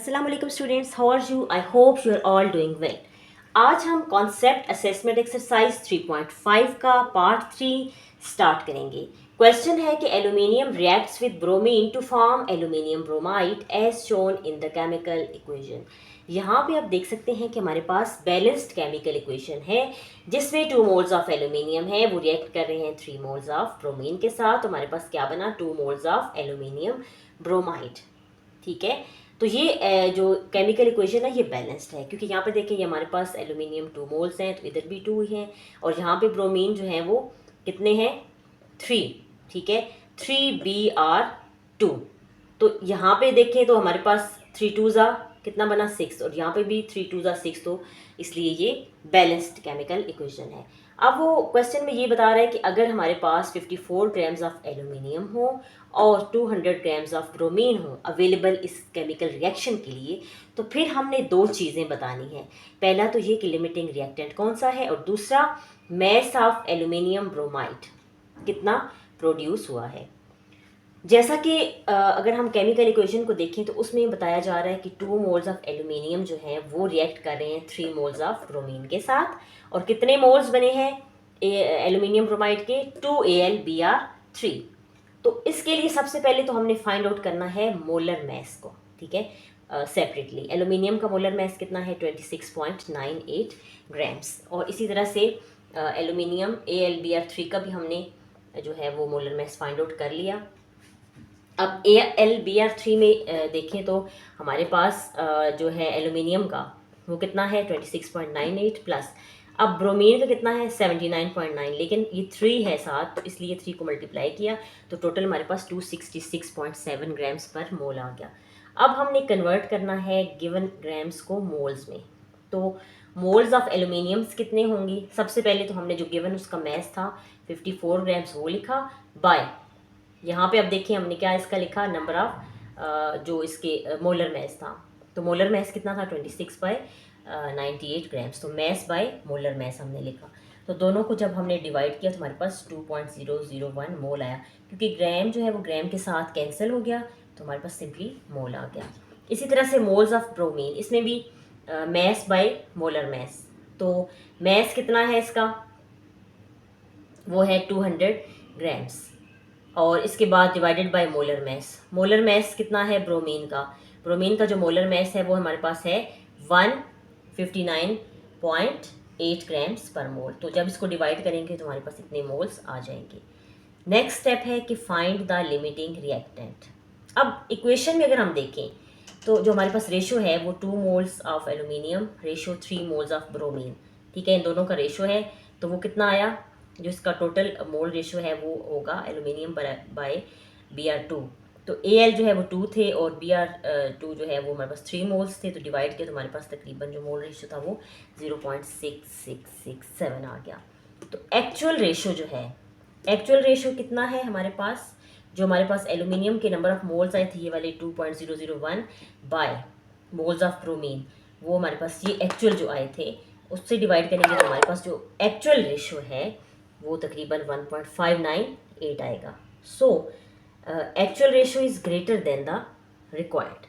अस्सलाम वालेकुम students, how are you? I hope you are all doing well. आज हम कॉन्सेप्ट असेसमेंट एक्सरसाइज 3.5 का पार्ट 3 स्टार्ट करेंगे। क्वेश्चन है कि aluminium reacts with bromine to form aluminium bromide as shown in the chemical equation. यहाँ पे आप देख सकते हैं कि हमारे पास बैलेंस्ड केमिकल इक्वेशन है जिसमें 2 मोल्स ऑफ एल्यूमिनियम है, वो रिएक्ट कर रहे हैं 3 मोल्स ऑफ ब्रोमीन के साथ। तो हमारे पास क्या बना? 2 मोल्स ऑफ एल्यूमिनियम ब्रोमाइड। ठीक है, तो ये जो केमिकल इक्वेशन है ये बैलेंस्ड है, क्योंकि यहाँ पे देखें ये हमारे पास एल्यूमिनियम 2 मोल्स हैं, तो इधर भी 2 हैं, और यहाँ पे ब्रोमीन जो है वो कितने हैं? 3। ठीक है, 3Br2। तो यहाँ पे देखें तो हमारे पास 3 2 ज़ा कितना बना? 6, और यहाँ पे भी 3 2 ज़ा 6, तो इसलिए ये बैलेंस्ड केमिकल इक्वेशन है। अब वो क्वेश्चन में ये बता रहा है कि अगर हमारे पास 54 ग्राम्स ऑफ एल्यूमिनियम हो और 200 ग्राम्स ऑफ ब्रोमीन हो अवेलेबल इस केमिकल रिएक्शन के लिए, तो फिर हमने 2 चीज़ें बतानी है। पहला तो ये कि लिमिटिंग रिएक्टेंट कौन सा है, और दूसरा मैस ऑफ एल्यूमिनियम ब्रोमाइड कितना प्रोड्यूस हुआ है। जैसा कि अगर हम केमिकल इक्वेशन को देखें तो उसमें बताया जा रहा है कि 2 मोल्स ऑफ एल्यूमिनियम जो है वो रिएक्ट कर रहे हैं 3 मोल्स ऑफ ब्रोमीन के साथ, और कितने मोल्स बने हैं एल्यूमिनियम ब्रोमाइड के? 2AlBr3। तो इसके लिए सबसे पहले तो हमने फाइंड आउट करना है मोलर मैस को। ठीक है, सेपरेटली एल्यूमिनियम का मोलर मैस कितना है? 26.98 ग्राम्स। और इसी तरह से एल्यूमिनियम AlBr3 का भी हमने जो है वो मोलर मैस फाइंड आउट कर लिया। अब AlBr3 में देखें तो हमारे पास जो है एल्यूमिनियम का वो कितना है? 26.98 प्लस, अब ब्रोमीन का कितना है? 79.9, लेकिन ये 3 है साथ, तो इसलिए 3 को मल्टीप्लाई किया तो टोटल हमारे पास 266.7 ग्राम्स पर मोल आ गया। अब हमने कन्वर्ट करना है गिवन ग्राम्स को मोल्स में। तो मोल्स ऑफ एल्यूमिनियम्स कितने होंगे? सबसे पहले तो हमने जो गिवन उसका मैस था 54 ग्राम्स वो लिखा, बाय यहाँ पे अब देखिए हमने क्या इसका लिखा? नंबर ऑफ जो इसके मोलर मैस था, तो मोलर मैस कितना था? 26/98 ग्राम्स। तो मैस बाय मोलर मैस हमने लिखा, तो दोनों को जब हमने डिवाइड किया तो हमारे पास 2.001 मोल आया, क्योंकि ग्राम जो है वो ग्राम के साथ कैंसिल हो गया, तो हमारे पास सिंपली मोल आ गया। इसी तरह से मोल्स ऑफ ब्रोमीन, इसमें भी मैस बाय मोलर मैस, तो मैस कितना है इसका? वो है 200 ग्राम्स, और इसके बाद divided by molar mass. Molar mass कितना है ब्रोमीन का? ब्रोमीन का जो मोलर मैस है वो हमारे पास है 159.8 ग्राम्स पर मोल। तो जब इसको डिवाइड करेंगे तो हमारे पास इतने मोल्स आ जाएंगे। नेक्स्ट स्टेप है कि फाइंड द लिमिटिंग रिएक्टेंट। अब इक्वेशन में अगर हम देखें तो जो हमारे पास रेशो है वो 2 moles of aluminium ratio 3 moles of bromine. ठीक है, इन दोनों का रेशो है, तो वो कितना आया? जो इसका टोटल मोल रेशो है वो होगा एल्यूमिनियम बाय Br2। तो Al जो है वो 2 थे और Br2 जो है वो हमारे पास 3 मोल्स थे, तो डिवाइड किया तो हमारे पास तकरीबन जो मोल रेशो था वो 0.6667 आ गया। तो एक्चुअल रेशो जो है, एक्चुअल रेशो कितना है हमारे पास? जो हमारे पास एल्यूमिनियम के नंबर ऑफ मोल्स आए थे ये वाले 2.001 बाय मोल्स ऑफ ब्रोमीन, वो हमारे पास ये एक्चुअल जो आए थे उससे डिवाइड करेंगे तो हमारे पास जो एक्चुअल रेशो है वो तकरीबन 1.598 आएगा। So actual ratio is greater than the required,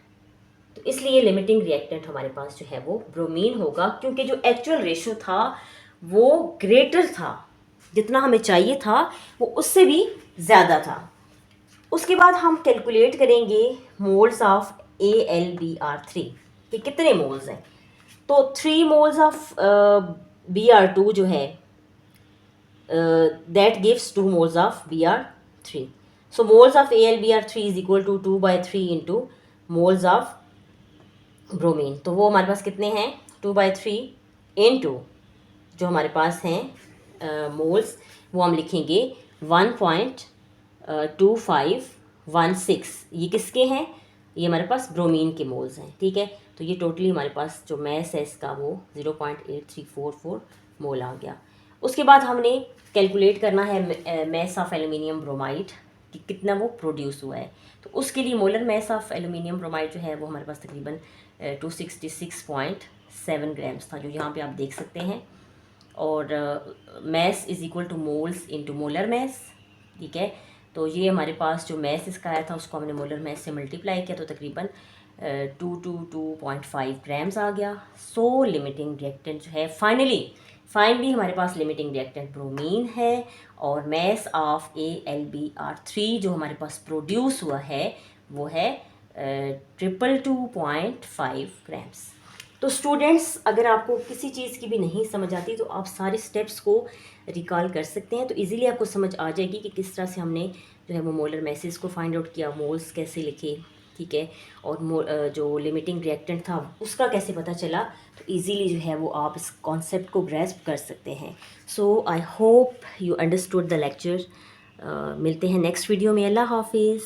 तो इसलिए लिमिटिंग रिएक्टेंट हमारे पास जो है वो ब्रोमीन होगा, क्योंकि जो एक्चुअल रेशो था वो ग्रेटर था, जितना हमें चाहिए था वो उससे भी ज़्यादा था। उसके बाद हम कैलकुलेट करेंगे मोल्स ऑफ AlBr3 कि कितने मोल्स हैं। तो 3 मोल्स ऑफ Br2 जो है that gives 2 moles of Br3. So moles of AlBr3 is equal to 2/3 into moles of bromine. तो वो हमारे पास कितने हैं? 2/3 into जो हमारे पास हैं मोल्स, वो हम लिखेंगे 1.2516। ये किसके हैं? ये हमारे पास ब्रोमीन के मोल्स हैं। ठीक है, तो ये टोटली हमारे पास जो मैस है इसका वो 0.8344 मोल आ गया। उसके बाद हमने कैलकुलेट करना है मैस ऑफ एल्यूमिनियम ब्रोमाइड कि कितना वो प्रोड्यूस हुआ है। तो उसके लिए molar mass of aluminium bromide जो है वो हमारे पास तकरीबन 266.7 ग्राम्स था, जो यहाँ पे आप देख सकते हैं। और mass is equal to moles into molar mass. ठीक है, तो ये हमारे पास जो मैस इसका आया था उसको हमने मोलर मैस से मल्टीप्लाई किया, तो तकरीबन 2 to 2.5 ग्राम्स आ गया। सो लिमिटिंग रिएक्टेंट जो है फाइनली हमारे पास लिमिटिंग रिएक्टेंट ब्रोमीन है और मैस ऑफ AlBr3 जो हमारे पास प्रोड्यूस हुआ है वो है 222.5 ग्राम्स। तो स्टूडेंट्स, अगर आपको किसी चीज़ की भी नहीं समझ आती तो आप सारे स्टेप्स को रिकॉल कर सकते हैं, तो इजीली आपको समझ आ जाएगी कि किस तरह से हमने जो है वो मोलर मैसेज को फाइंड आउट किया, मोल्स कैसे लिखे, ठीक है, और जो लिमिटिंग रिएक्टेंट था उसका कैसे पता चला। तो इजीली जो है वो आप इस कॉन्सेप्ट को ग्रैस्प कर सकते हैं। So I hope you understood the lecture. मिलते हैं नेक्स्ट वीडियो में। अल्लाह हाफिज़।